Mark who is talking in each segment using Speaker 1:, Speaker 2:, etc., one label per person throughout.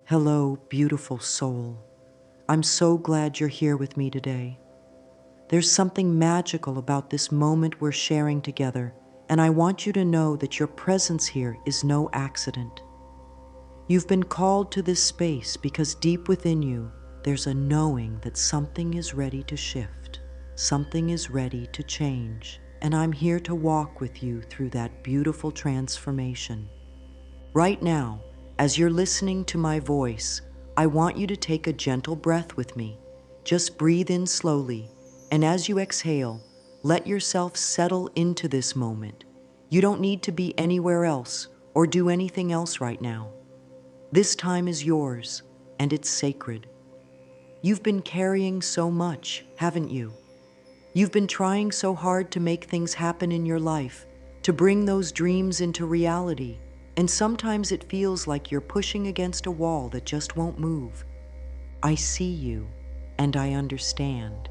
Speaker 1: Hello, beautiful soul. I'm so glad you're here with me today. There's something magical about this moment we're sharing together, and I want you to know that your presence here is no accident. You've been called to this space because deep within you, there's a knowing that something is ready to shift, something is ready to change, and I'm here to walk with you through that beautiful transformation. Right now, as you're listening to my voice, I want you to take a gentle breath with me. Just breathe in slowly, and as you exhale, let yourself settle into this moment. You don't need to be anywhere else or do anything else right now. This time is yours, and it's sacred. You've been carrying so much, haven't you? You've been trying so hard to make things happen in your life, to bring those dreams into reality, and sometimes it feels like you're pushing against a wall that just won't move. I see you, and I understand.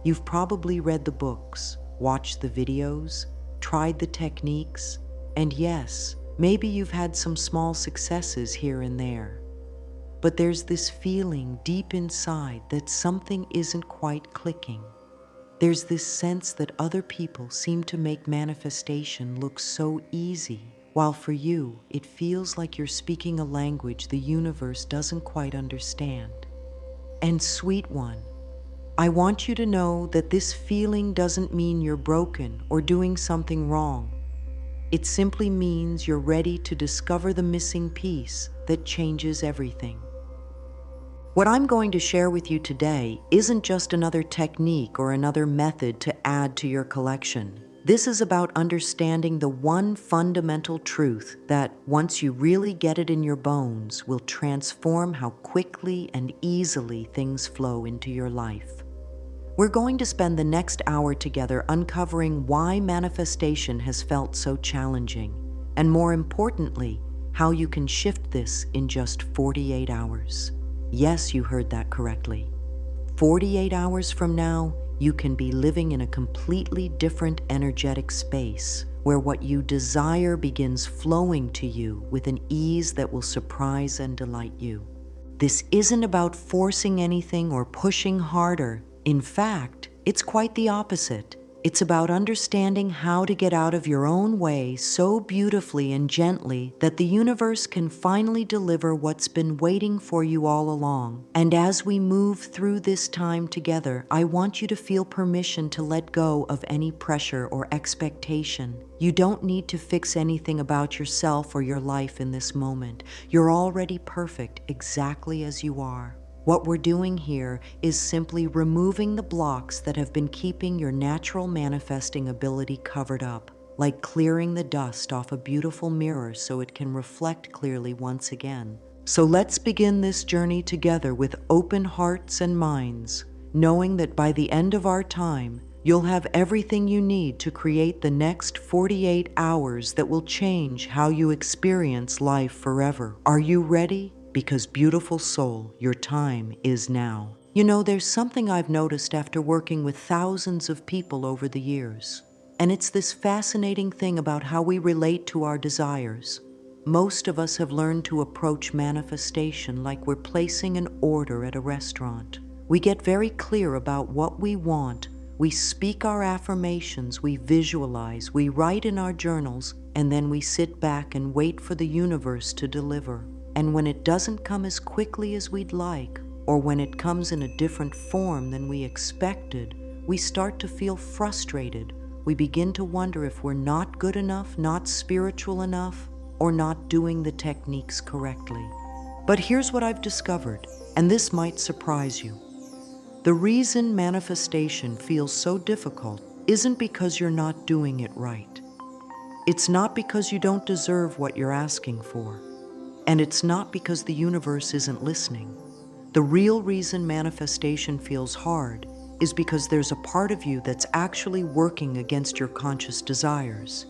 Speaker 1: You've probably read the books, watched the videos, tried the techniques, and yes, maybe you've had some small successes here and there. But there's this feeling deep inside that something isn't quite clicking. There's this sense that other people seem to make manifestation look so easy, while for you, it feels like you're speaking a language the universe doesn't quite understand. And sweet one, I want you to know that this feeling doesn't mean you're broken or doing something wrong. It simply means you're ready to discover the missing piece that changes everything. What I'm going to share with you today isn't just another technique or another method to add to your collection. This is about understanding the one fundamental truth that, once you really get it in your bones, will transform how quickly and easily things flow into your life. We're going to spend the next hour together uncovering why manifestation has felt so challenging, and more importantly, how you can shift this in just 48 hours. Yes, you heard that correctly. 48 hours from now, you can be living in a completely different energetic space where what you desire begins flowing to you with an ease that will surprise and delight you. This isn't about forcing anything or pushing harder. In fact, it's quite the opposite. It's about understanding how to get out of your own way so beautifully and gently that the universe can finally deliver what's been waiting for you all along. And as we move through this time together, I want you to feel permission to let go of any pressure or expectation. You don't need to fix anything about yourself or your life in this moment. You're already perfect exactly as you are. What we're doing here is simply removing the blocks that have been keeping your natural manifesting ability covered up, like clearing the dust off a beautiful mirror so it can reflect clearly once again. So let's begin this journey together with open hearts and minds, knowing that by the end of our time, you'll have everything you need to create the next 48 hours that will change how you experience life forever. Are you ready? Because beautiful soul, your time is now. You know, there's something I've noticed after working with thousands of people over the years, and it's this fascinating thing about how we relate to our desires. Most of us have learned to approach manifestation like we're placing an order at a restaurant. We get very clear about what we want. We speak our affirmations, we visualize, we write in our journals, and then we sit back and wait for the universe to deliver. And when it doesn't come as quickly as we'd like, or when it comes in a different form than we expected, we start to feel frustrated. We begin to wonder if we're not good enough, not spiritual enough, or not doing the techniques correctly. But here's what I've discovered, and this might surprise you. The reason manifestation feels so difficult isn't because you're not doing it right. It's not because you don't deserve what you're asking for. And it's not because the universe isn't listening. The real reason manifestation feels hard is because there's a part of you that's actually working against your conscious desires.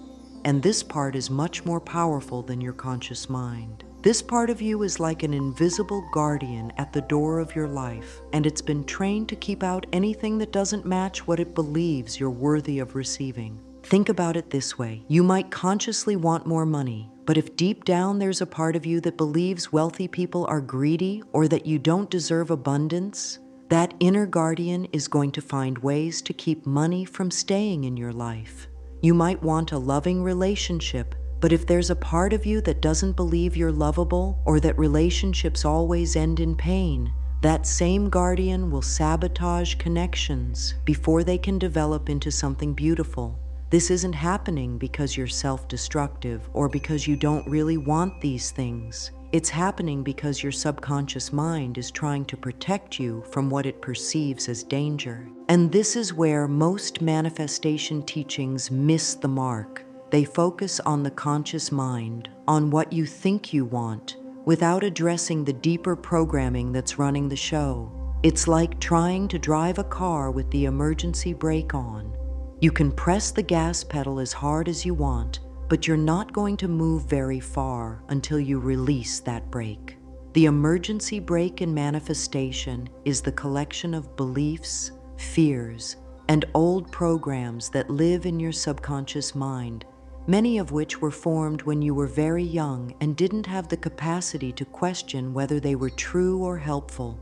Speaker 1: And this part is much more powerful than your conscious mind. This part of you is like an invisible guardian at the door of your life, and it's been trained to keep out anything that doesn't match what it believes you're worthy of receiving. Think about it this way. You might consciously want more money, but if deep down there's a part of you that believes wealthy people are greedy or that you don't deserve abundance, that inner guardian is going to find ways to keep money from staying in your life. You might want a loving relationship, but if there's a part of you that doesn't believe you're lovable or that relationships always end in pain, that same guardian will sabotage connections before they can develop into something beautiful. This isn't happening because you're self-destructive or because you don't really want these things. It's happening because your subconscious mind is trying to protect you from what it perceives as danger. And this is where most manifestation teachings miss the mark. They focus on the conscious mind, on what you think you want, without addressing the deeper programming that's running the show. It's like trying to drive a car with the emergency brake on. You can press the gas pedal as hard as you want, but you're not going to move very far until you release that brake. The emergency brake in manifestation is the collection of beliefs, fears, and old programs that live in your subconscious mind, many of which were formed when you were very young and didn't have the capacity to question whether they were true or helpful.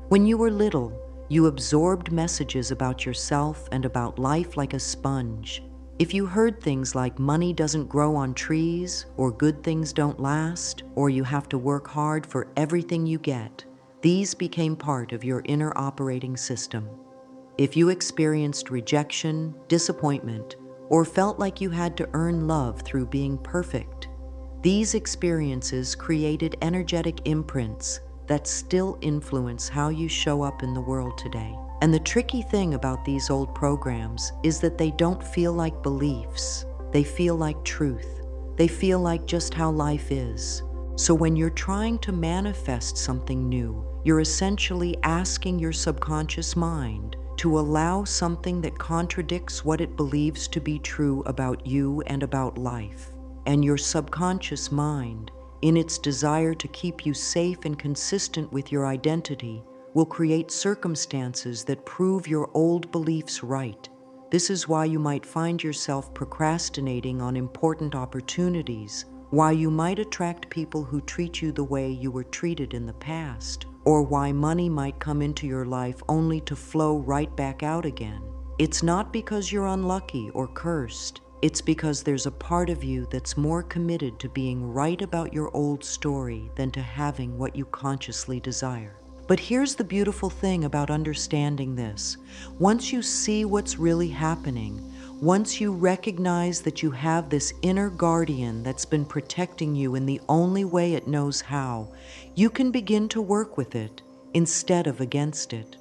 Speaker 1: When you were little, you absorbed messages about yourself and about life like a sponge. If you heard things like money doesn't grow on trees, or good things don't last, or you have to work hard for everything you get, these became part of your inner operating system. If you experienced rejection, disappointment, or felt like you had to earn love through being perfect, these experiences created energetic imprints that still influence how you show up in the world today. And the tricky thing about these old programs is that they don't feel like beliefs. They feel like truth. They feel like just how life is. So when you're trying to manifest something new, you're essentially asking your subconscious mind to allow something that contradicts what it believes to be true about you and about life. And your subconscious mind, in its desire to keep you safe and consistent with your identity, will create circumstances that prove your old beliefs right. This is why you might find yourself procrastinating on important opportunities, why you might attract people who treat you the way you were treated in the past, or why money might come into your life only to flow right back out again. It's not because you're unlucky or cursed. It's because there's a part of you that's more committed to being right about your old story than to having what you consciously desire. But here's the beautiful thing about understanding this. Once you see what's really happening, once you recognize that you have this inner guardian that's been protecting you in the only way it knows how, you can begin to work with it instead of against it.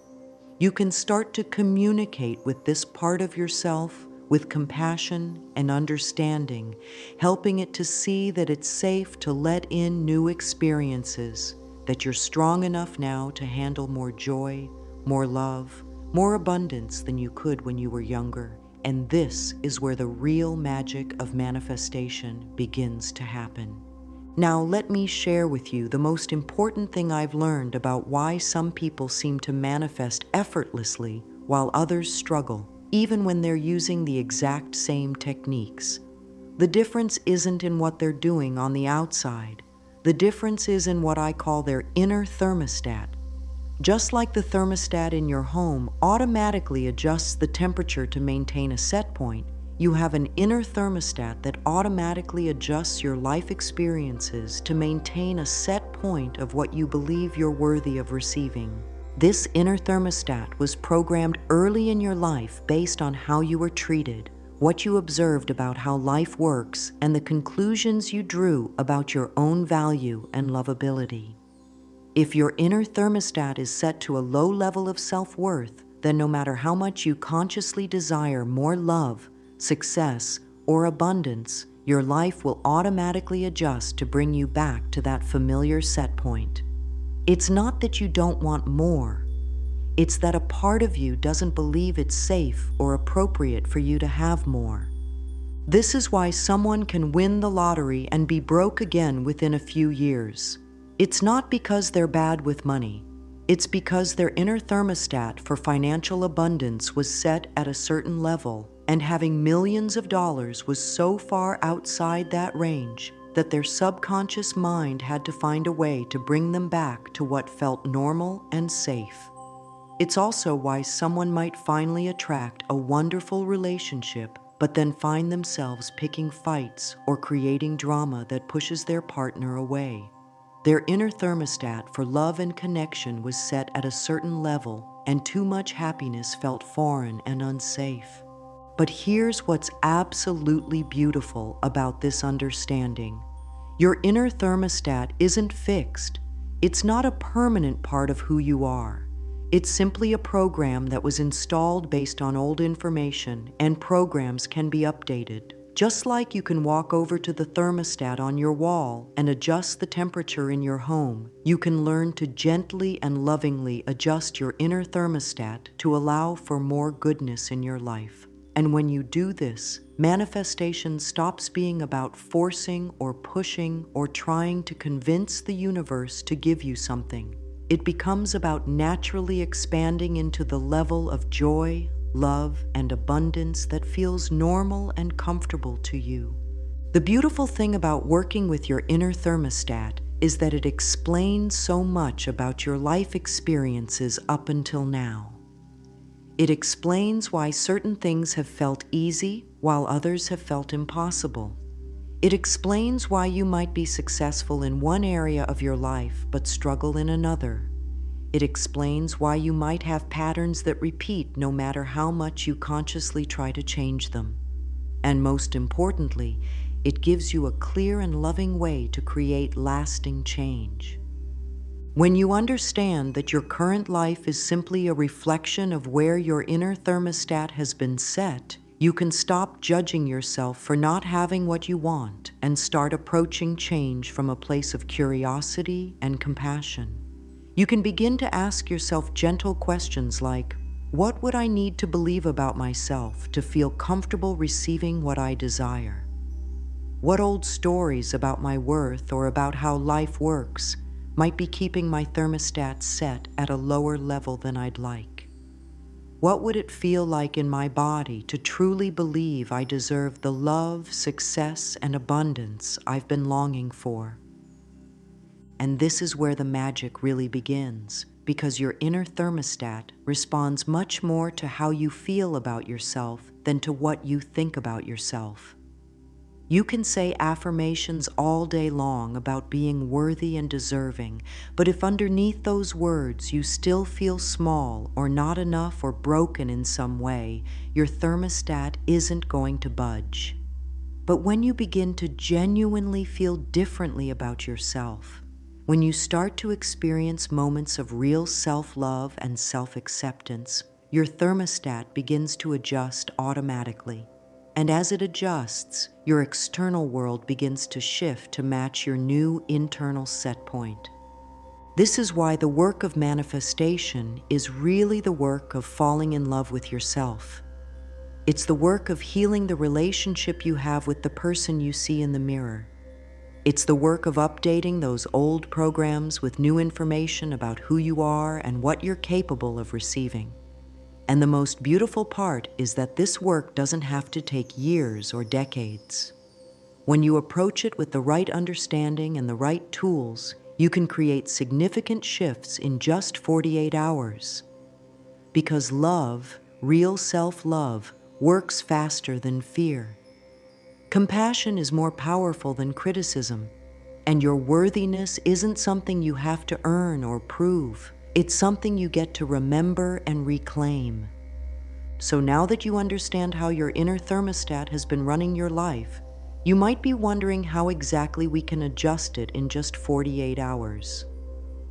Speaker 1: You can start to communicate with this part of yourself with compassion and understanding, helping it to see that it's safe to let in new experiences, that you're strong enough now to handle more joy, more love, more abundance than you could when you were younger. And this is where the real magic of manifestation begins to happen. Now, let me share with you the most important thing I've learned about why some people seem to manifest effortlessly while others struggle, even when they're using the exact same techniques. The difference isn't in what they're doing on the outside. The difference is in what I call their inner thermostat. Just like the thermostat in your home automatically adjusts the temperature to maintain a set point, you have an inner thermostat that automatically adjusts your life experiences to maintain a set point of what you believe you're worthy of receiving. This inner thermostat was programmed early in your life based on how you were treated, what you observed about how life works, and the conclusions you drew about your own value and lovability. If your inner thermostat is set to a low level of self-worth, then no matter how much you consciously desire more love, success, or abundance, your life will automatically adjust to bring you back to that familiar set point. It's not that you don't want more. It's that a part of you doesn't believe it's safe or appropriate for you to have more. This is why someone can win the lottery and be broke again within a few years. It's not because they're bad with money. It's because their inner thermostat for financial abundance was set at a certain level, And having millions of dollars was so far outside that range that their subconscious mind had to find a way to bring them back to what felt normal and safe. It's also why someone might finally attract a wonderful relationship, but then find themselves picking fights or creating drama that pushes their partner away. Their inner thermostat for love and connection was set at a certain level, and too much happiness felt foreign and unsafe. But here's what's absolutely beautiful about this understanding. Your inner thermostat isn't fixed. It's not a permanent part of who you are. It's simply a program that was installed based on old information, and programs can be updated. Just like you can walk over to the thermostat on your wall and adjust the temperature in your home, you can learn to gently and lovingly adjust your inner thermostat to allow for more goodness in your life. And when you do this, manifestation stops being about forcing or pushing or trying to convince the universe to give you something. It becomes about naturally expanding into the level of joy, love, and abundance that feels normal and comfortable to you. The beautiful thing about working with your inner thermostat is that it explains so much about your life experiences up until now. It explains why certain things have felt easy while others have felt impossible. It explains why you might be successful in one area of your life but struggle in another. It explains why you might have patterns that repeat no matter how much you consciously try to change them. And most importantly, it gives you a clear and loving way to create lasting change. When you understand that your current life is simply a reflection of where your inner thermostat has been set, you can stop judging yourself for not having what you want and start approaching change from a place of curiosity and compassion. You can begin to ask yourself gentle questions like, what would I need to believe about myself to feel comfortable receiving what I desire? What old stories about my worth or about how life works might be keeping my thermostat set at a lower level than I'd like? What would it feel like in my body to truly believe I deserve the love, success, and abundance I've been longing for? And this is where the magic really begins, because your inner thermostat responds much more to how you feel about yourself than to what you think about yourself. You can say affirmations all day long about being worthy and deserving, but if underneath those words you still feel small or not enough or broken in some way, your thermostat isn't going to budge. But when you begin to genuinely feel differently about yourself, when you start to experience moments of real self-love and self-acceptance, your thermostat begins to adjust automatically. And as it adjusts, your external world begins to shift to match your new internal set point. This is why the work of manifestation is really the work of falling in love with yourself. It's the work of healing the relationship you have with the person you see in the mirror. It's the work of updating those old programs with new information about who you are and what you're capable of receiving. And the most beautiful part is that this work doesn't have to take years or decades. When you approach it with the right understanding and the right tools, you can create significant shifts in just 48 hours. Because love, real self-love, works faster than fear. Compassion is more powerful than criticism, and your worthiness isn't something you have to earn or prove. It's something you get to remember and reclaim. So now that you understand how your inner thermostat has been running your life, you might be wondering how exactly we can adjust it in just 48 hours.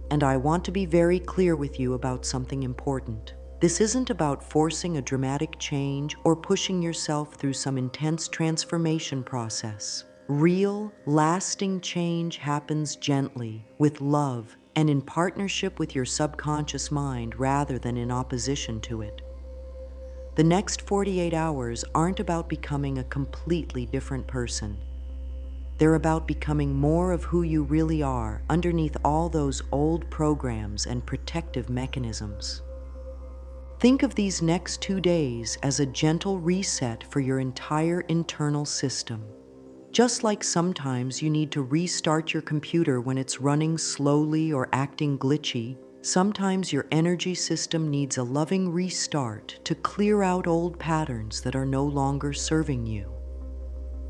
Speaker 1: And I want to be very clear with you about something important. This isn't about forcing a dramatic change or pushing yourself through some intense transformation process. Real, lasting change happens gently, with love, and in partnership with your subconscious mind rather than in opposition to it. The next 48 hours aren't about becoming a completely different person. They're about becoming more of who you really are underneath all those old programs and protective mechanisms. Think of these next 2 days as a gentle reset for your entire internal system. Just like sometimes you need to restart your computer when it's running slowly or acting glitchy, sometimes your energy system needs a loving restart to clear out old patterns that are no longer serving you.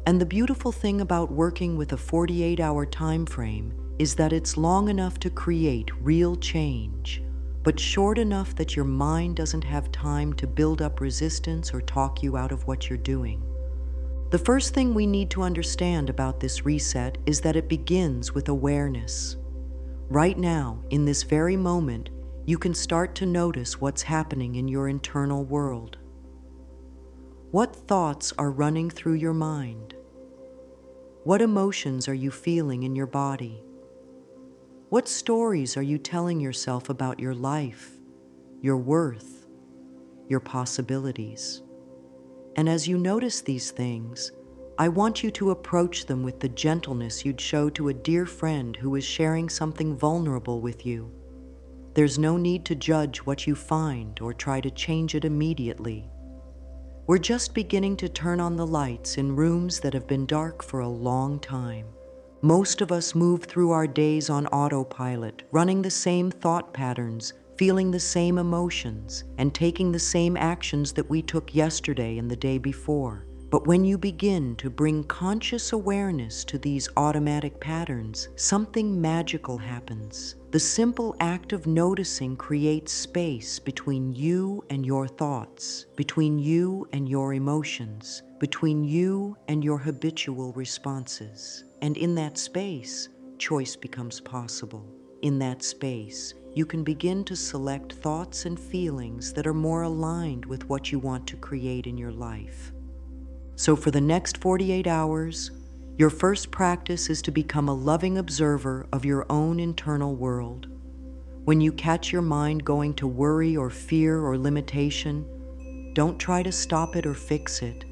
Speaker 1: And the beautiful thing about working with a 48-hour time frame is that it's long enough to create real change, but short enough that your mind doesn't have time to build up resistance or talk you out of what you're doing. The first thing we need to understand about this reset is that it begins with awareness. Right now, in this very moment, you can start to notice what's happening in your internal world. What thoughts are running through your mind? What emotions are you feeling in your body? What stories are you telling yourself about your life, your worth, your possibilities? And as you notice these things, I want you to approach them with the gentleness you'd show to a dear friend who is sharing something vulnerable with you. There's no need to judge what you find or try to change it immediately. We're just beginning to turn on the lights in rooms that have been dark for a long time. Most of us move through our days on autopilot, running the same thought patterns, feeling the same emotions, and taking the same actions that we took yesterday and the day before. But when you begin to bring conscious awareness to these automatic patterns, something magical happens. The simple act of noticing creates space between you and your thoughts, between you and your emotions, between you and your habitual responses. And in that space, choice becomes possible. In that space, you can begin to select thoughts and feelings that are more aligned with what you want to create in your life. So for the next 48 hours, your first practice is to become a loving observer of your own internal world. When you catch your mind going to worry or fear or limitation, don't try to stop it or fix it.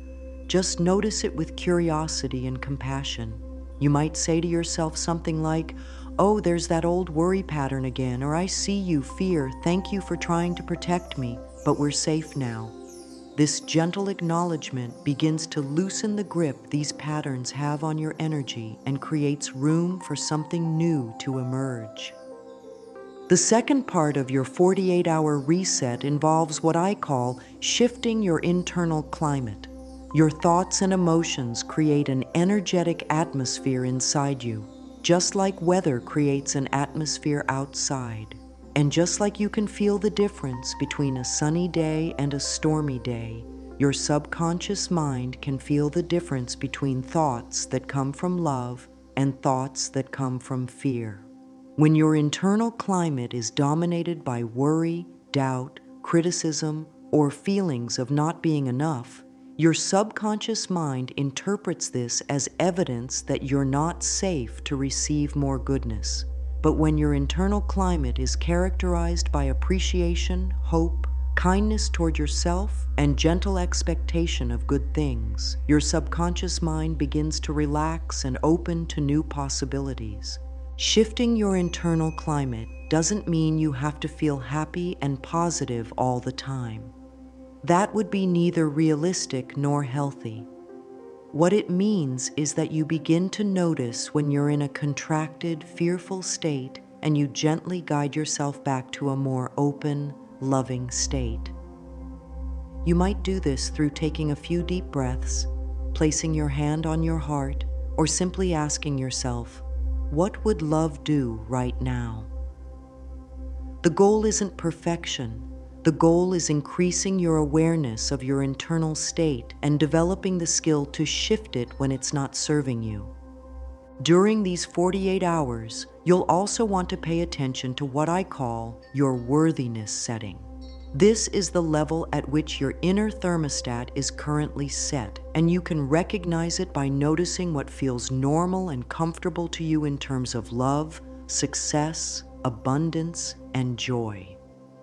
Speaker 1: Just notice it with curiosity and compassion. You might say to yourself something like, "Oh, there's that old worry pattern again," or "I see you, fear, thank you for trying to protect me, but we're safe now." This gentle acknowledgement begins to loosen the grip these patterns have on your energy and creates room for something new to emerge. The second part of your 48-hour reset involves what I call shifting your internal climate. Your thoughts and emotions create an energetic atmosphere inside you, just like weather creates an atmosphere outside. And just like you can feel the difference between a sunny day and a stormy day, your subconscious mind can feel the difference between thoughts that come from love and thoughts that come from fear. When your internal climate is dominated by worry, doubt, criticism, or feelings of not being enough, your subconscious mind interprets this as evidence that you're not safe to receive more goodness. But when your internal climate is characterized by appreciation, hope, kindness toward yourself, and gentle expectation of good things, your subconscious mind begins to relax and open to new possibilities. Shifting your internal climate doesn't mean you have to feel happy and positive all the time. That would be neither realistic nor healthy. What it means is that you begin to notice when you're in a contracted, fearful state, and you gently guide yourself back to a more open, loving state. You might do this through taking a few deep breaths, placing your hand on your heart, or simply asking yourself, "What would love do right now?" The goal isn't perfection. The goal is increasing your awareness of your internal state and developing the skill to shift it when it's not serving you. During these 48 hours, you'll also want to pay attention to what I call your worthiness setting. This is the level at which your inner thermostat is currently set, and you can recognize it by noticing what feels normal and comfortable to you in terms of love, success, abundance, and joy.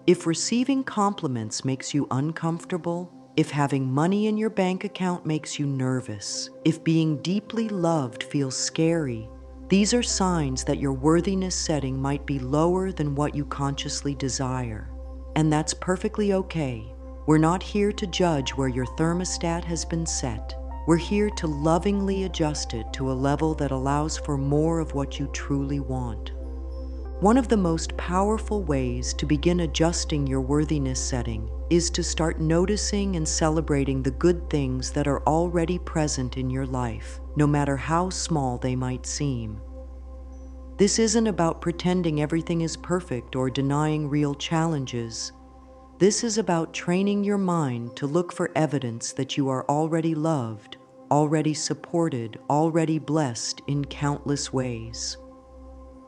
Speaker 1: If receiving compliments makes you uncomfortable, if having money in your bank account makes you nervous, if being deeply loved feels scary, these are signs that your worthiness setting might be lower than what you consciously desire. and that's perfectly okay. We're not here to judge where your thermostat has been set. We're here to lovingly adjust it to a level that allows for more of what you truly want. One of the most powerful ways to begin adjusting your worthiness setting is to start noticing and celebrating the good things that are already present in your life, no matter how small they might seem. This isn't about pretending everything is perfect or denying real challenges. This is about training your mind to look for evidence that you are already loved, already supported, already blessed in countless ways.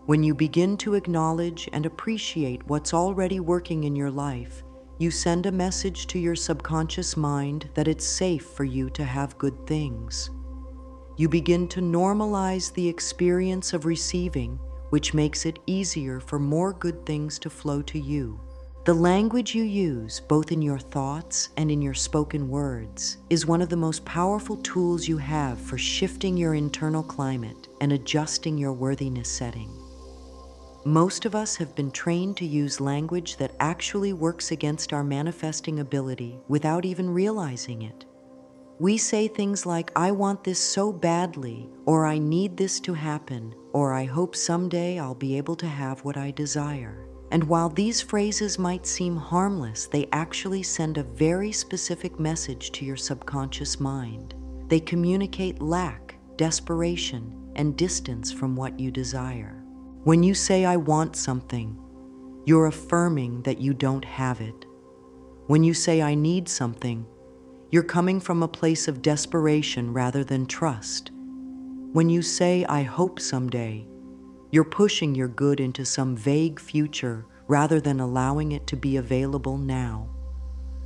Speaker 1: When you begin to acknowledge and appreciate what's already working in your life, you send a message to your subconscious mind that it's safe for you to have good things. You begin to normalize the experience of receiving, which makes it easier for more good things to flow to you. The language you use, both in your thoughts and in your spoken words, is one of the most powerful tools you have for shifting your internal climate and adjusting your worthiness setting. Most of us have been trained to use language that actually works against our manifesting ability without even realizing it. We say things like, "I want this so badly," or "I need this to happen," or "I hope someday I'll be able to have what I desire." And while these phrases might seem harmless, they actually send a very specific message to your subconscious mind. They communicate lack, desperation, and distance from what you desire. When you say, "I want something," you're affirming that you don't have it. When you say, "I need something," you're coming from a place of desperation rather than trust. When you say, "I hope someday," you're pushing your good into some vague future rather than allowing it to be available now.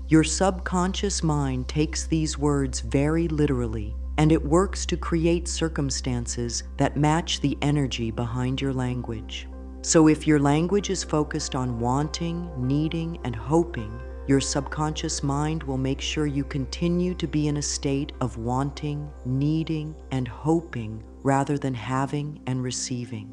Speaker 1: Your subconscious mind takes these words very literally, and it works to create circumstances that match the energy behind your language. So if your language is focused on wanting, needing, and hoping, your subconscious mind will make sure you continue to be in a state of wanting, needing, and hoping rather than having and receiving.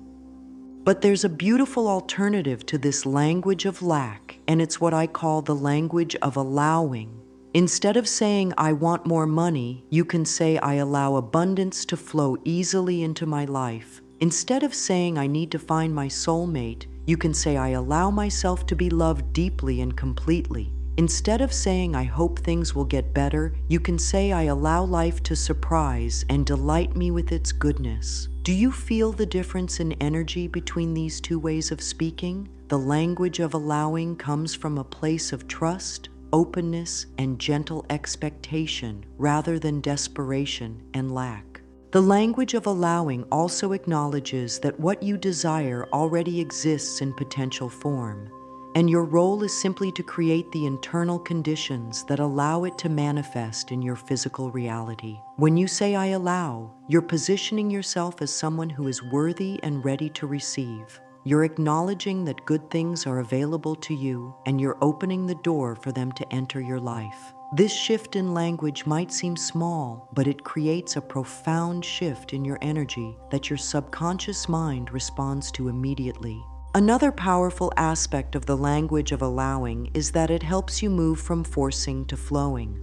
Speaker 1: But there's a beautiful alternative to this language of lack, and it's what I call the language of allowing. Instead of saying, "I want more money," you can say, "I allow abundance to flow easily into my life." Instead of saying, "I need to find my soulmate," you can say, "I allow myself to be loved deeply and completely." Instead of saying, "I hope things will get better," you can say, "I allow life to surprise and delight me with its goodness." Do you feel the difference in energy between these two ways of speaking? The language of allowing comes from a place of trust, openness, and gentle expectation rather than desperation and lack. The language of allowing also acknowledges that what you desire already exists in potential form, and your role is simply to create the internal conditions that allow it to manifest in your physical reality. When you say, "I allow," you're positioning yourself as someone who is worthy and ready to receive. You're acknowledging that good things are available to you, and you're opening the door for them to enter your life. This shift in language might seem small, but it creates a profound shift in your energy that your subconscious mind responds to immediately. Another powerful aspect of the language of allowing is that it helps you move from forcing to flowing.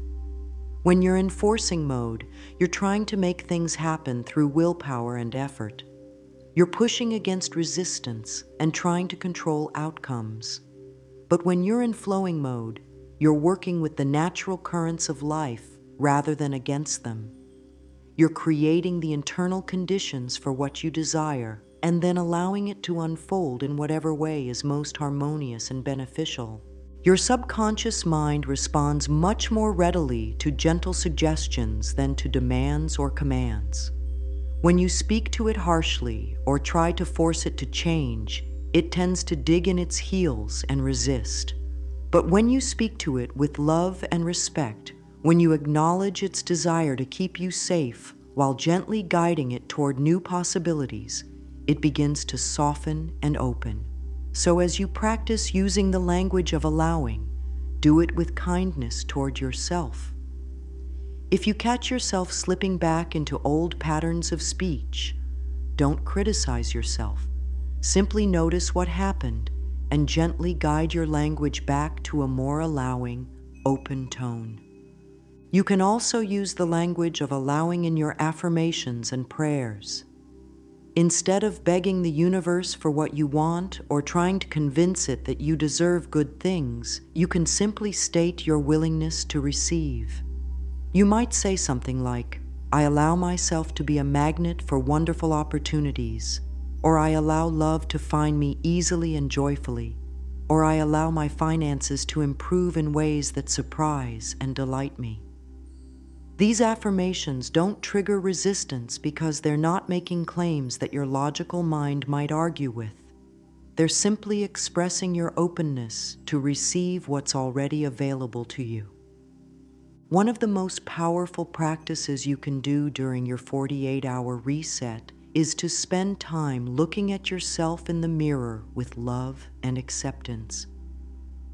Speaker 1: When you're in forcing mode, you're trying to make things happen through willpower and effort. You're pushing against resistance and trying to control outcomes. But when you're in flowing mode, you're working with the natural currents of life rather than against them. You're creating the internal conditions for what you desire and then allowing it to unfold in whatever way is most harmonious and beneficial. Your subconscious mind responds much more readily to gentle suggestions than to demands or commands. When you speak to it harshly or try to force it to change, it tends to dig in its heels and resist. But when you speak to it with love and respect, when you acknowledge its desire to keep you safe while gently guiding it toward new possibilities, it begins to soften and open. So as you practice using the language of allowing, do it with kindness toward yourself. If you catch yourself slipping back into old patterns of speech, don't criticize yourself. Simply notice what happened and gently guide your language back to a more allowing, open tone. You can also use the language of allowing in your affirmations and prayers. Instead of begging the universe for what you want or trying to convince it that you deserve good things, you can simply state your willingness to receive. You might say something like, "I allow myself to be a magnet for wonderful opportunities," or "I allow love to find me easily and joyfully," or "I allow my finances to improve in ways that surprise and delight me." These affirmations don't trigger resistance because they're not making claims that your logical mind might argue with. They're simply expressing your openness to receive what's already available to you. One of the most powerful practices you can do during your 48-hour reset is to spend time looking at yourself in the mirror with love and acceptance.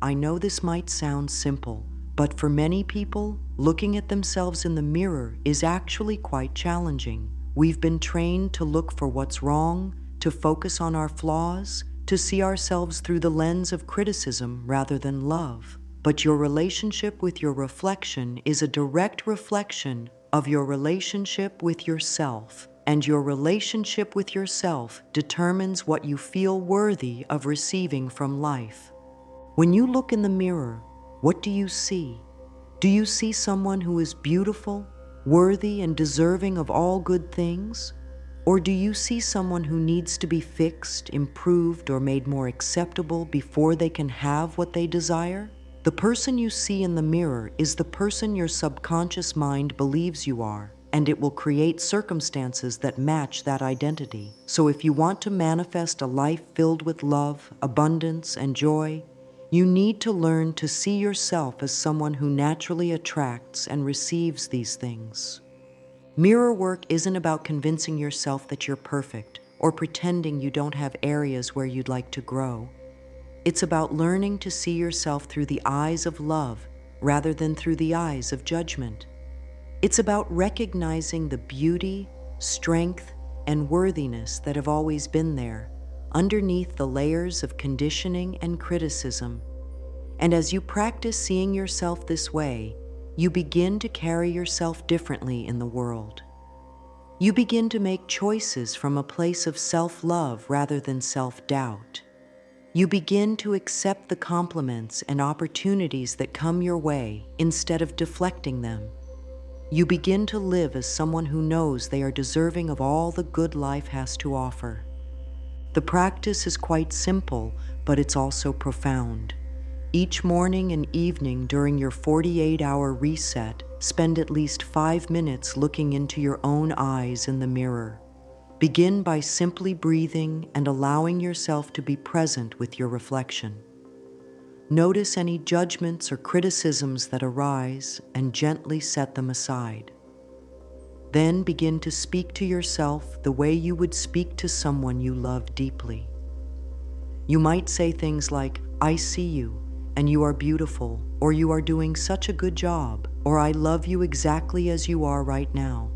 Speaker 1: I know this might sound simple, but for many people, looking at themselves in the mirror is actually quite challenging. We've been trained to look for what's wrong, to focus on our flaws, to see ourselves through the lens of criticism rather than love. But your relationship with your reflection is a direct reflection of your relationship with yourself, and your relationship with yourself determines what you feel worthy of receiving from life. When you look in the mirror, what do you see? Do you see someone who is beautiful, worthy, and deserving of all good things? Or do you see someone who needs to be fixed, improved, or made more acceptable before they can have what they desire? The person you see in the mirror is the person your subconscious mind believes you are, and it will create circumstances that match that identity. So if you want to manifest a life filled with love, abundance, and joy, you need to learn to see yourself as someone who naturally attracts and receives these things. Mirror work isn't about convincing yourself that you're perfect or pretending you don't have areas where you'd like to grow. It's about learning to see yourself through the eyes of love rather than through the eyes of judgment. It's about recognizing the beauty, strength, and worthiness that have always been there, underneath the layers of conditioning and criticism. And as you practice seeing yourself this way, you begin to carry yourself differently in the world. You begin to make choices from a place of self-love rather than self-doubt. You begin to accept the compliments and opportunities that come your way instead of deflecting them. You begin to live as someone who knows they are deserving of all the good life has to offer. The practice is quite simple, but it's also profound. Each morning and evening during your 48-hour reset, spend at least 5 minutes looking into your own eyes in the mirror. Begin by simply breathing and allowing yourself to be present with your reflection. Notice any judgments or criticisms that arise and gently set them aside. Then begin to speak to yourself the way you would speak to someone you love deeply. You might say things like, "I see you, and you are beautiful," or "You are doing such a good job," or "I love you exactly as you are right now."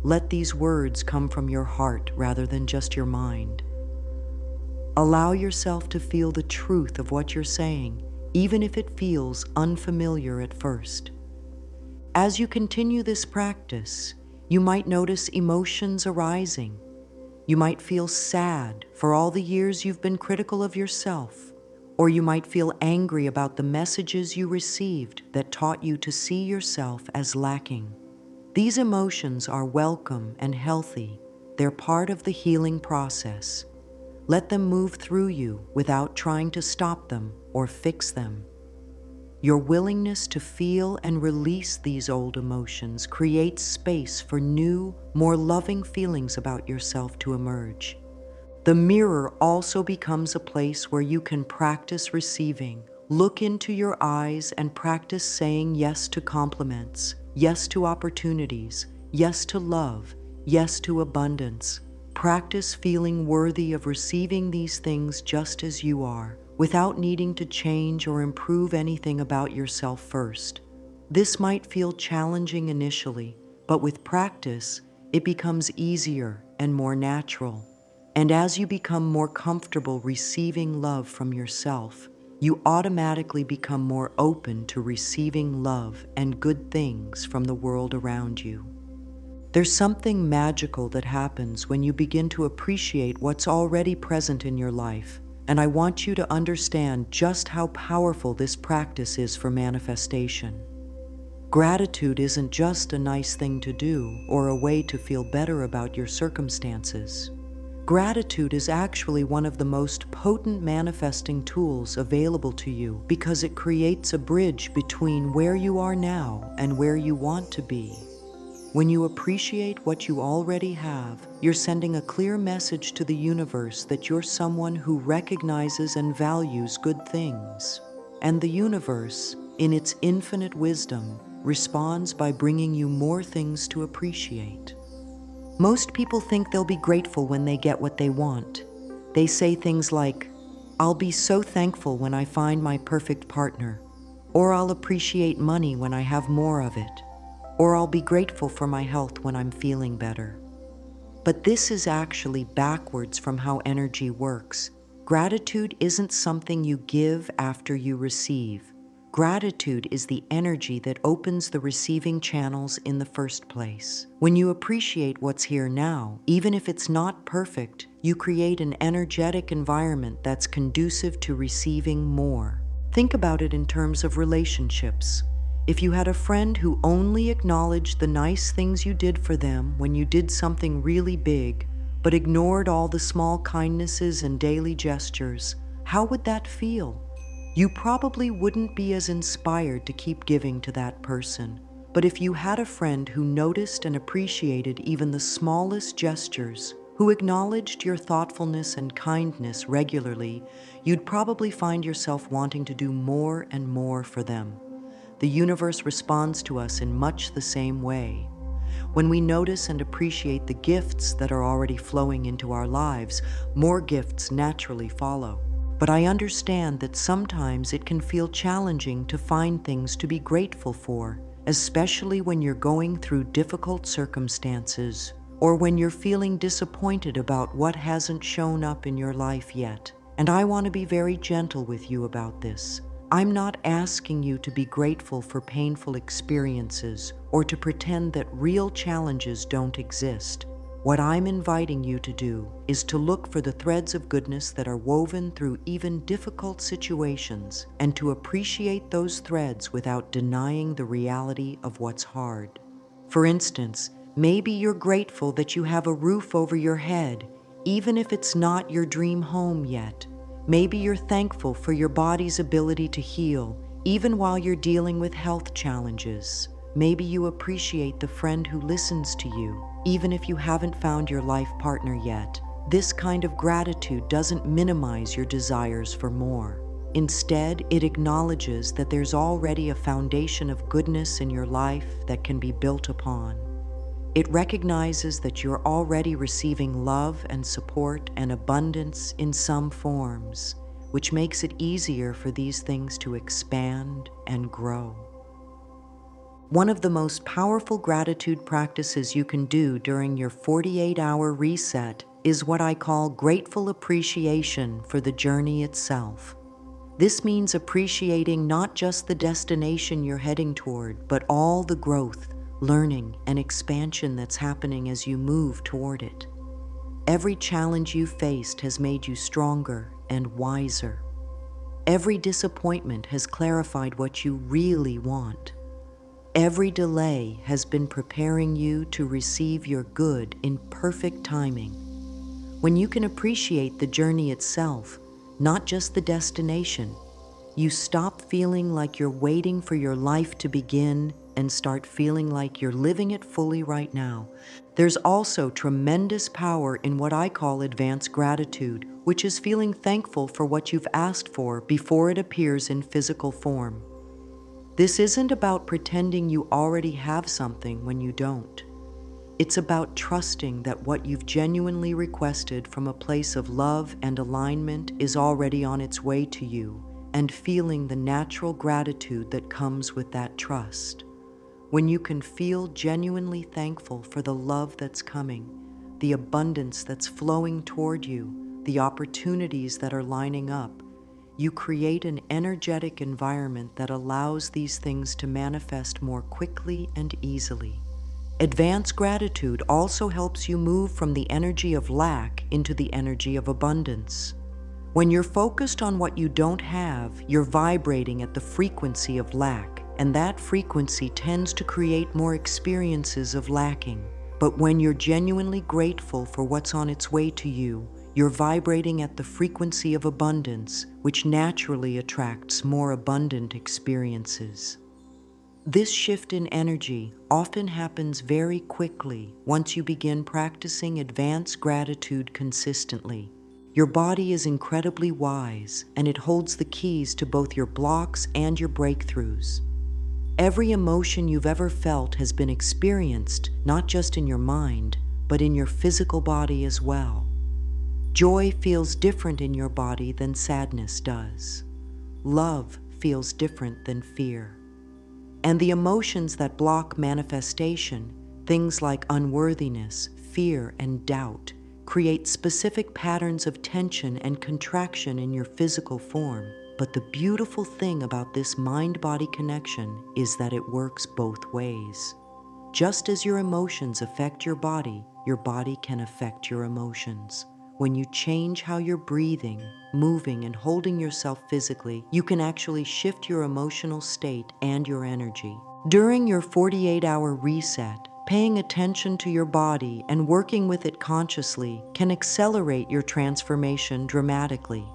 Speaker 1: Let these words come from your heart rather than just your mind. Allow yourself to feel the truth of what you're saying, even if it feels unfamiliar at first. As you continue this practice, you might notice emotions arising. You might feel sad for all the years you've been critical of yourself, or you might feel angry about the messages you received that taught you to see yourself as lacking. These emotions are welcome and healthy. They're part of the healing process. Let them move through you without trying to stop them or fix them. Your willingness to feel and release these old emotions creates space for new, more loving feelings about yourself to emerge. The mirror also becomes a place where you can practice receiving. Look into your eyes and practice saying yes to compliments, yes to opportunities, yes to love, yes to abundance. Practice feeling worthy of receiving these things just as you are, without needing to change or improve anything about yourself first. This might feel challenging initially, but with practice, it becomes easier and more natural. And as you become more comfortable receiving love from yourself, you automatically become more open to receiving love and good things from the world around you. There's something magical that happens when you begin to appreciate what's already present in your life, and I want you to understand just how powerful this practice is for manifestation. Gratitude isn't just a nice thing to do or a way to feel better about your circumstances. Gratitude is actually one of the most potent manifesting tools available to you because it creates a bridge between where you are now and where you want to be. When you appreciate what you already have, you're sending a clear message to the universe that you're someone who recognizes and values good things. And the universe, in its infinite wisdom, responds by bringing you more things to appreciate. Most people think they'll be grateful when they get what they want. They say things like, "I'll be so thankful when I find my perfect partner," or "I'll appreciate money when I have more of it," or "I'll be grateful for my health when I'm feeling better." But this is actually backwards from how energy works. Gratitude isn't something you give after you receive. Gratitude is the energy that opens the receiving channels in the first place. When you appreciate what's here now, even if it's not perfect, you create an energetic environment that's conducive to receiving more. Think about it in terms of relationships. If you had a friend who only acknowledged the nice things you did for them when you did something really big, but ignored all the small kindnesses and daily gestures, how would that feel? You probably wouldn't be as inspired to keep giving to that person. But if you had a friend who noticed and appreciated even the smallest gestures, who acknowledged your thoughtfulness and kindness regularly, you'd probably find yourself wanting to do more and more for them. The universe responds to us in much the same way. When we notice and appreciate the gifts that are already flowing into our lives, more gifts naturally follow. But I understand that sometimes it can feel challenging to find things to be grateful for, especially when you're going through difficult circumstances or when you're feeling disappointed about what hasn't shown up in your life yet. And I want to be very gentle with you about this. I'm not asking you to be grateful for painful experiences or to pretend that real challenges don't exist. What I'm inviting you to do is to look for the threads of goodness that are woven through even difficult situations and to appreciate those threads without denying the reality of what's hard. For instance, maybe you're grateful that you have a roof over your head, even if it's not your dream home yet. Maybe you're thankful for your body's ability to heal, even while you're dealing with health challenges. Maybe you appreciate the friend who listens to you, even if you haven't found your life partner yet. This kind of gratitude doesn't minimize your desires for more. Instead, it acknowledges that there's already a foundation of goodness in your life that can be built upon. It recognizes that you're already receiving love and support and abundance in some forms, which makes it easier for these things to expand and grow. One of the most powerful gratitude practices you can do during your 48-hour reset is what I call grateful appreciation for the journey itself. This means appreciating not just the destination you're heading toward, but all the growth, learning, and expansion that's happening as you move toward it. Every challenge you faced has made you stronger and wiser. Every disappointment has clarified what you really want. Every delay has been preparing you to receive your good in perfect timing. When you can appreciate the journey itself, not just the destination, you stop feeling like you're waiting for your life to begin and start feeling like you're living it fully right now. There's also tremendous power in what I call advanced gratitude, which is feeling thankful for what you've asked for before it appears in physical form. This isn't about pretending you already have something when you don't. It's about trusting that what you've genuinely requested from a place of love and alignment is already on its way to you, and feeling the natural gratitude that comes with that trust. When you can feel genuinely thankful for the love that's coming, the abundance that's flowing toward you, the opportunities that are lining up. You create an energetic environment that allows these things to manifest more quickly and easily. Advanced gratitude also helps you move from the energy of lack into the energy of abundance. When you're focused on what you don't have, you're vibrating at the frequency of lack, and that frequency tends to create more experiences of lacking. But when you're genuinely grateful for what's on its way to you, you're vibrating at the frequency of abundance, which naturally attracts more abundant experiences. This shift in energy often happens very quickly once you begin practicing advanced gratitude consistently. Your body is incredibly wise, and it holds the keys to both your blocks and your breakthroughs. Every emotion you've ever felt has been experienced not just in your mind, but in your physical body as well. Joy feels different in your body than sadness does. Love feels different than fear. And the emotions that block manifestation, things like unworthiness, fear, and doubt, create specific patterns of tension and contraction in your physical form. But the beautiful thing about this mind-body connection is that it works both ways. Just as your emotions affect your body can affect your emotions. When you change how you're breathing, moving, and holding yourself physically, you can actually shift your emotional state and your energy. During your 48-hour reset, paying attention to your body and working with it consciously can accelerate your transformation dramatically.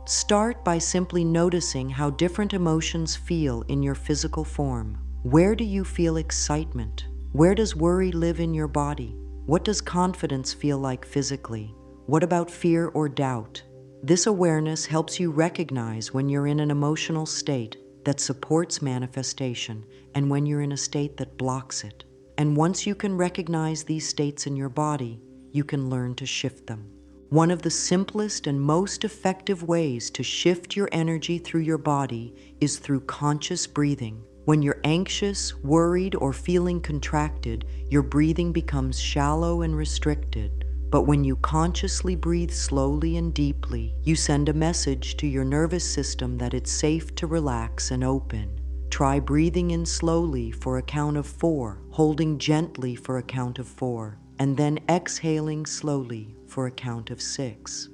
Speaker 1: Start by simply noticing how different emotions feel in your physical form. Where do you feel excitement? Where does worry live in your body? What does confidence feel like physically? What about fear or doubt? This awareness helps you recognize when you're in an emotional state that supports manifestation and when you're in a state that blocks it. And once you can recognize these states in your body, you can learn to shift them. One of the simplest and most effective ways to shift your energy through your body is through conscious breathing. When you're anxious, worried, or feeling contracted, your breathing becomes shallow and restricted. But when you consciously breathe slowly and deeply, you send a message to your nervous system that it's safe to relax and open. Try breathing in slowly for a count of 4, holding gently for a count of 4, and then exhaling slowly for a count of 6.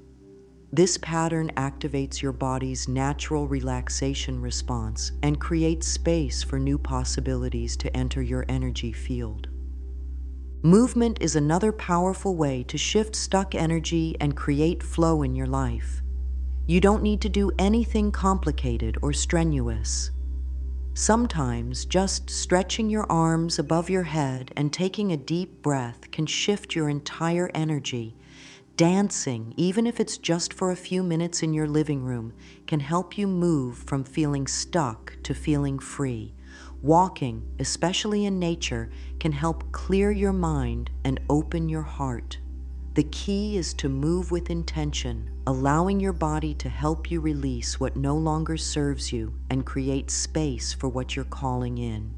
Speaker 1: This pattern activates your body's natural relaxation response and creates space for new possibilities to enter your energy field. Movement is another powerful way to shift stuck energy and create flow in your life. You don't need to do anything complicated or strenuous. Sometimes just stretching your arms above your head and taking a deep breath can shift your entire energy. Dancing, even if it's just for a few minutes in your living room, can help you move from feeling stuck to feeling free. Walking, especially in nature, can help clear your mind and open your heart. The key is to move with intention, allowing your body to help you release what no longer serves you and create space for what you're calling in.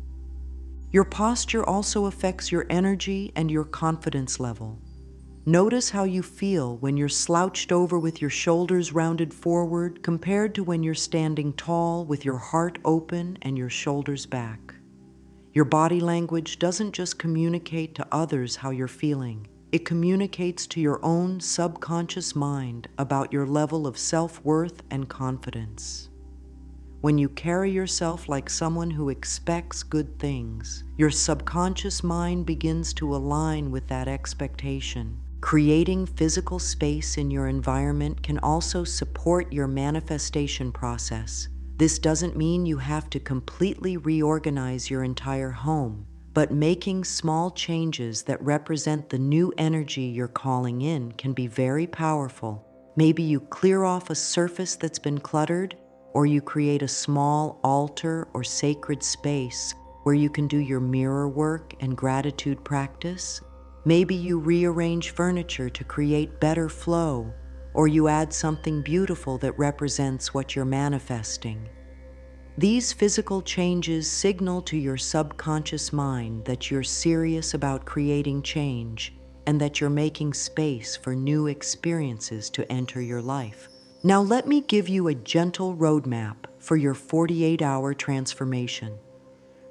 Speaker 1: Your posture also affects your energy and your confidence level. Notice how you feel when you're slouched over with your shoulders rounded forward compared to when you're standing tall with your heart open and your shoulders back. Your body language doesn't just communicate to others how you're feeling. It communicates to your own subconscious mind about your level of self-worth and confidence. When you carry yourself like someone who expects good things, your subconscious mind begins to align with that expectation. Creating physical space in your environment can also support your manifestation process. This doesn't mean you have to completely reorganize your entire home, but making small changes that represent the new energy you're calling in can be very powerful. Maybe you clear off a surface that's been cluttered, or you create a small altar or sacred space where you can do your mirror work and gratitude practice. Maybe you rearrange furniture to create better flow, or you add something beautiful that represents what you're manifesting. These physical changes signal to your subconscious mind that you're serious about creating change, and that you're making space for new experiences to enter your life. Now let me give you a gentle roadmap for your 48-hour transformation.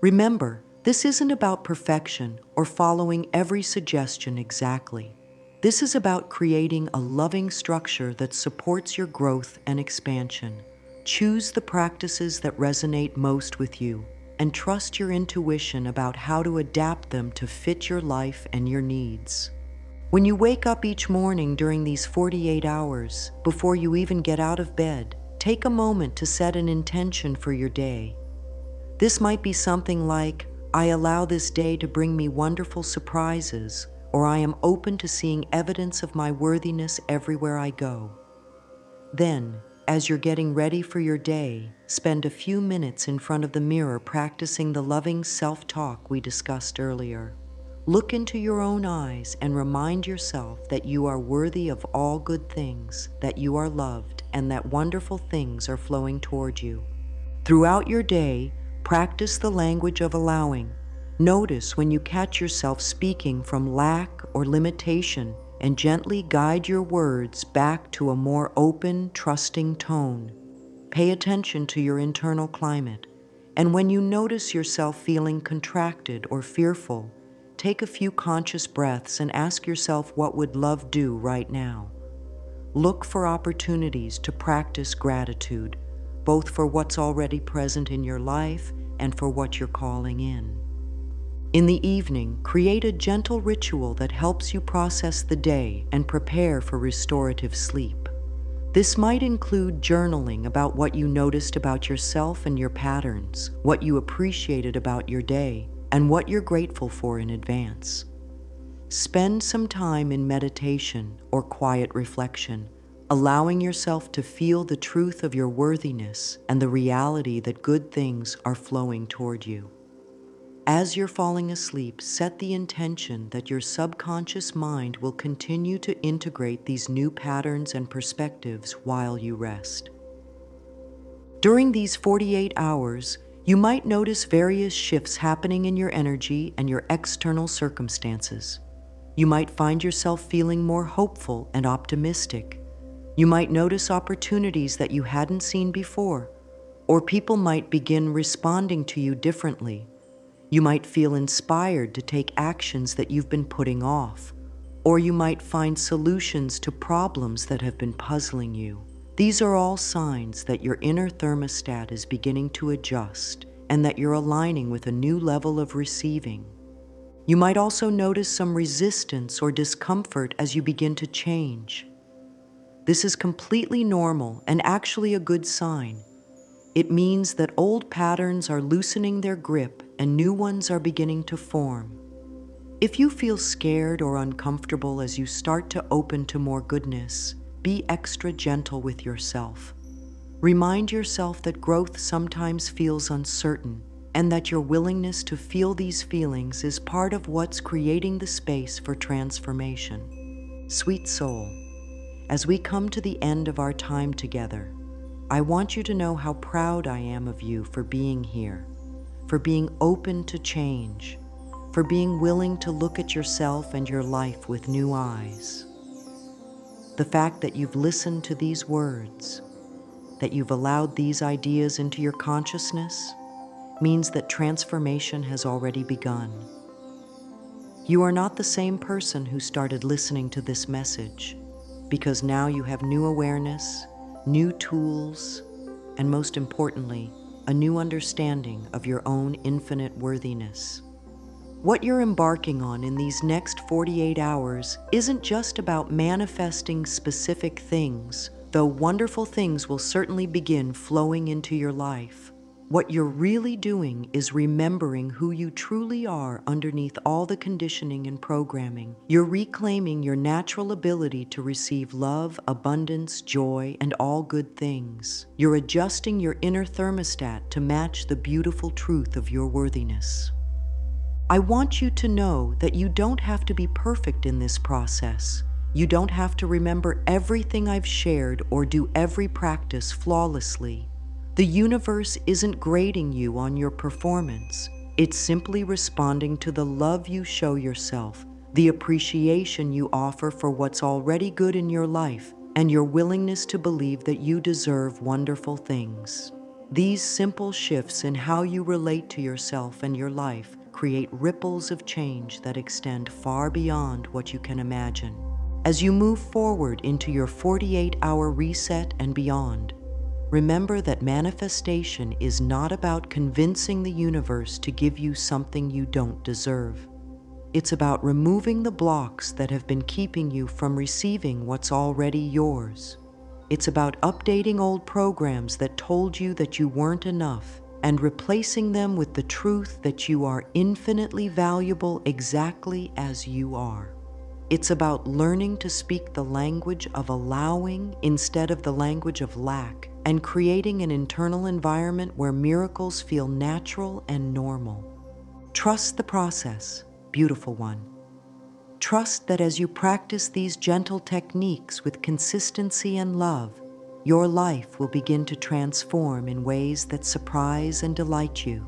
Speaker 1: Remember, this isn't about perfection or following every suggestion exactly. This is about creating a loving structure that supports your growth and expansion. Choose the practices that resonate most with you and trust your intuition about how to adapt them to fit your life and your needs. When you wake up each morning during these 48 hours, before you even get out of bed, take a moment to set an intention for your day. This might be something like, I allow this day to bring me wonderful surprises, or I am open to seeing evidence of my worthiness everywhere I go. Then, as you're getting ready for your day, spend a few minutes in front of the mirror practicing the loving self-talk we discussed earlier. Look into your own eyes and remind yourself that you are worthy of all good things, that you are loved, and that wonderful things are flowing toward you. Throughout your day, practice the language of allowing. Notice when you catch yourself speaking from lack or limitation and gently guide your words back to a more open, trusting tone. Pay attention to your internal climate, and when you notice yourself feeling contracted or fearful, take a few conscious breaths and ask yourself, what would love do right now? Look for opportunities to practice gratitude, both for what's already present in your life and for what you're calling in. In the evening, create a gentle ritual that helps you process the day and prepare for restorative sleep. This might include journaling about what you noticed about yourself and your patterns, what you appreciated about your day, and what you're grateful for in advance. Spend some time in meditation or quiet reflection, allowing yourself to feel the truth of your worthiness and the reality that good things are flowing toward you. As you're falling asleep, set the intention that your subconscious mind will continue to integrate these new patterns and perspectives while you rest. During these 48 hours, you might notice various shifts happening in your energy and your external circumstances. You might find yourself feeling more hopeful and optimistic. You might notice opportunities that you hadn't seen before, or people might begin responding to you differently. You might feel inspired to take actions that you've been putting off, or you might find solutions to problems that have been puzzling you. These are all signs that your inner thermostat is beginning to adjust and that you're aligning with a new level of receiving. You might also notice some resistance or discomfort as you begin to change. This is completely normal and actually a good sign. It means that old patterns are loosening their grip and new ones are beginning to form. If you feel scared or uncomfortable as you start to open to more goodness, be extra gentle with yourself. Remind yourself that growth sometimes feels uncertain and that your willingness to feel these feelings is part of what's creating the space for transformation. Sweet soul, as we come to the end of our time together, I want you to know how proud I am of you for being here, for being open to change, for being willing to look at yourself and your life with new eyes. The fact that you've listened to these words, that you've allowed these ideas into your consciousness, means that transformation has already begun. You are not the same person who started listening to this message, because now you have new awareness, new tools, and most importantly, a new understanding of your own infinite worthiness. What you're embarking on in these next 48 hours isn't just about manifesting specific things, though wonderful things will certainly begin flowing into your life. What you're really doing is remembering who you truly are underneath all the conditioning and programming. You're reclaiming your natural ability to receive love, abundance, joy, and all good things. You're adjusting your inner thermostat to match the beautiful truth of your worthiness. I want you to know that you don't have to be perfect in this process. You don't have to remember everything I've shared or do every practice flawlessly. The universe isn't grading you on your performance. It's simply responding to the love you show yourself, the appreciation you offer for what's already good in your life, and your willingness to believe that you deserve wonderful things. These simple shifts in how you relate to yourself and your life create ripples of change that extend far beyond what you can imagine. As you move forward into your 48-hour reset and beyond, remember that manifestation is not about convincing the universe to give you something you don't deserve. It's about removing the blocks that have been keeping you from receiving what's already yours. It's about updating old programs that told you that you weren't enough and replacing them with the truth that you are infinitely valuable exactly as you are. It's about learning to speak the language of allowing instead of the language of lack, and creating an internal environment where miracles feel natural and normal. Trust the process, beautiful one. Trust that as you practice these gentle techniques with consistency and love, your life will begin to transform in ways that surprise and delight you.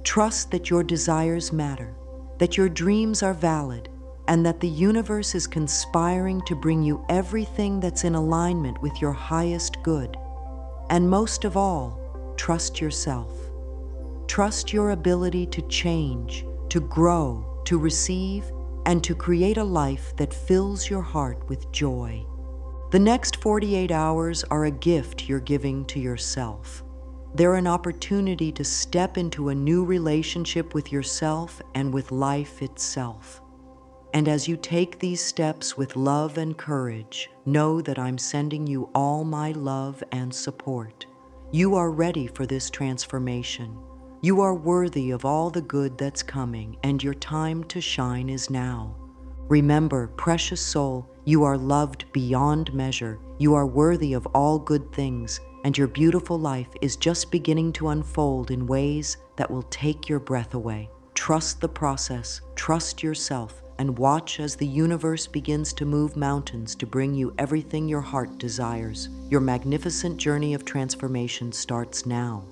Speaker 1: Trust that your desires matter, that your dreams are valid, and that the universe is conspiring to bring you everything that's in alignment with your highest good. And most of all, trust yourself. Trust your ability to change, to grow, to receive, and to create a life that fills your heart with joy. The next 48 hours are a gift you're giving to yourself. They're an opportunity to step into a new relationship with yourself and with life itself. And as you take these steps with love and courage, know that I'm sending you all my love and support. You are ready for this transformation. You are worthy of all the good that's coming, and your time to shine is now. Remember, precious soul, you are loved beyond measure. You are worthy of all good things, and your beautiful life is just beginning to unfold in ways that will take your breath away. Trust the process, trust yourself, and watch as the universe begins to move mountains to bring you everything your heart desires. Your magnificent journey of transformation starts now.